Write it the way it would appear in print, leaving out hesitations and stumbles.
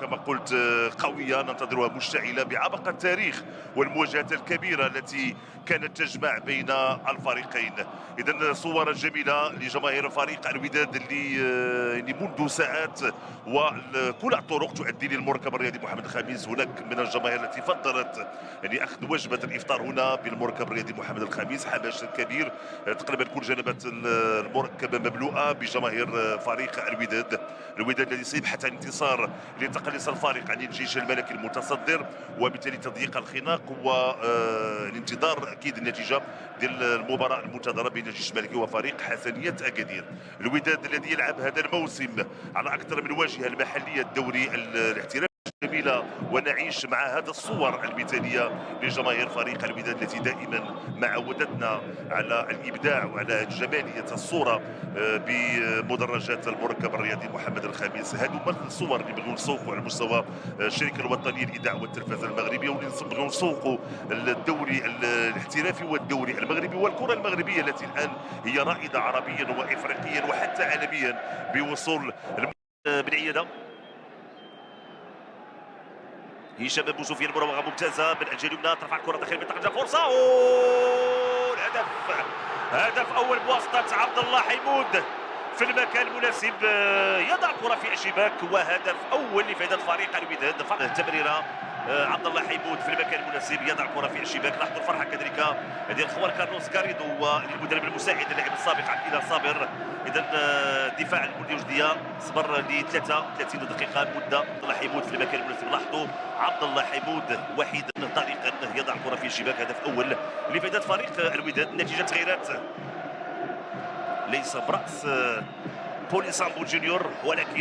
كما قلت قوية ننتظرها مشتعلة بعبق التاريخ والمواجهات الكبيرة التي كانت تجمع بين الفريقين. إذا صور جميلة لجماهير فريق الوداد اللي يعني منذ ساعات وكل الطرق تؤدي للمركب الرياضي محمد الخامس. هناك من الجماهير التي فضلت يعني أخذ وجبة الإفطار هنا بالمركب الرياضي محمد الخامس. حماس كبير، تقريبا كل جنبات المركبة مملوءة بجماهير فريق الوداد. الوداد الذي سيبحث عن انتصار لتقليص الفارق عن الجيش الملكي المتصدر، وبالتالي تضييق الخناق والانتظار اكيد النتيجه ديال المباراه المنتظره بين الجيش الملكي وفريق حسنيه اكادير. الوداد الذي يلعب هذا الموسم على اكثر من واجهه المحليه الدوري الاحتراف جميلة، ونعيش مع هذا الصور المثالية لجماهير فريق الوداد التي دائما ما عودتنا على الإبداع وعلى جمالية الصورة بمدرجات المركب الرياضي محمد الخامس. هذو الصور اللي بغيو نسوقوا على مستوى الشركة الوطنية للإذاعة والتلفزة المغربية، واللي بغيو نسوقوا الدوري الاحترافي والدوري المغربي والكرة المغربية التي الآن هي رائدة عربيا وإفريقيا وحتى عالميا بوصول بالعيادة. هشام بن سفيان، مراوغه ممتازه من الجهه اليمنى، ترفع الكره داخل منطقه فرصه، الهدف. هدف اول بواسطه عبد الله حيمود في المكان المناسب، يضع الكره في الشباك، وهدف اول لفائده فريق الوداد. تمريره عبد الله حيمود في المكان المناسب، يضع الكره في الشباك. لاحظوا الفرحه كذلك ديال خوان كارلوس كاريدو والمدرب المساعد اللاعب السابق عبد الاله صابر. اذا الدفاع البلجيكي صبر ل 33 دقيقه مده. عبد الله حيمود في المكان المناسب، لاحظوا عبد الله حيمود وحيدا طريقا يضع الكره في الشباك. هدف اول لفائده فريق الوداد. نتيجه تغييرات ليس براس بولي سامبو جونيور، ولكن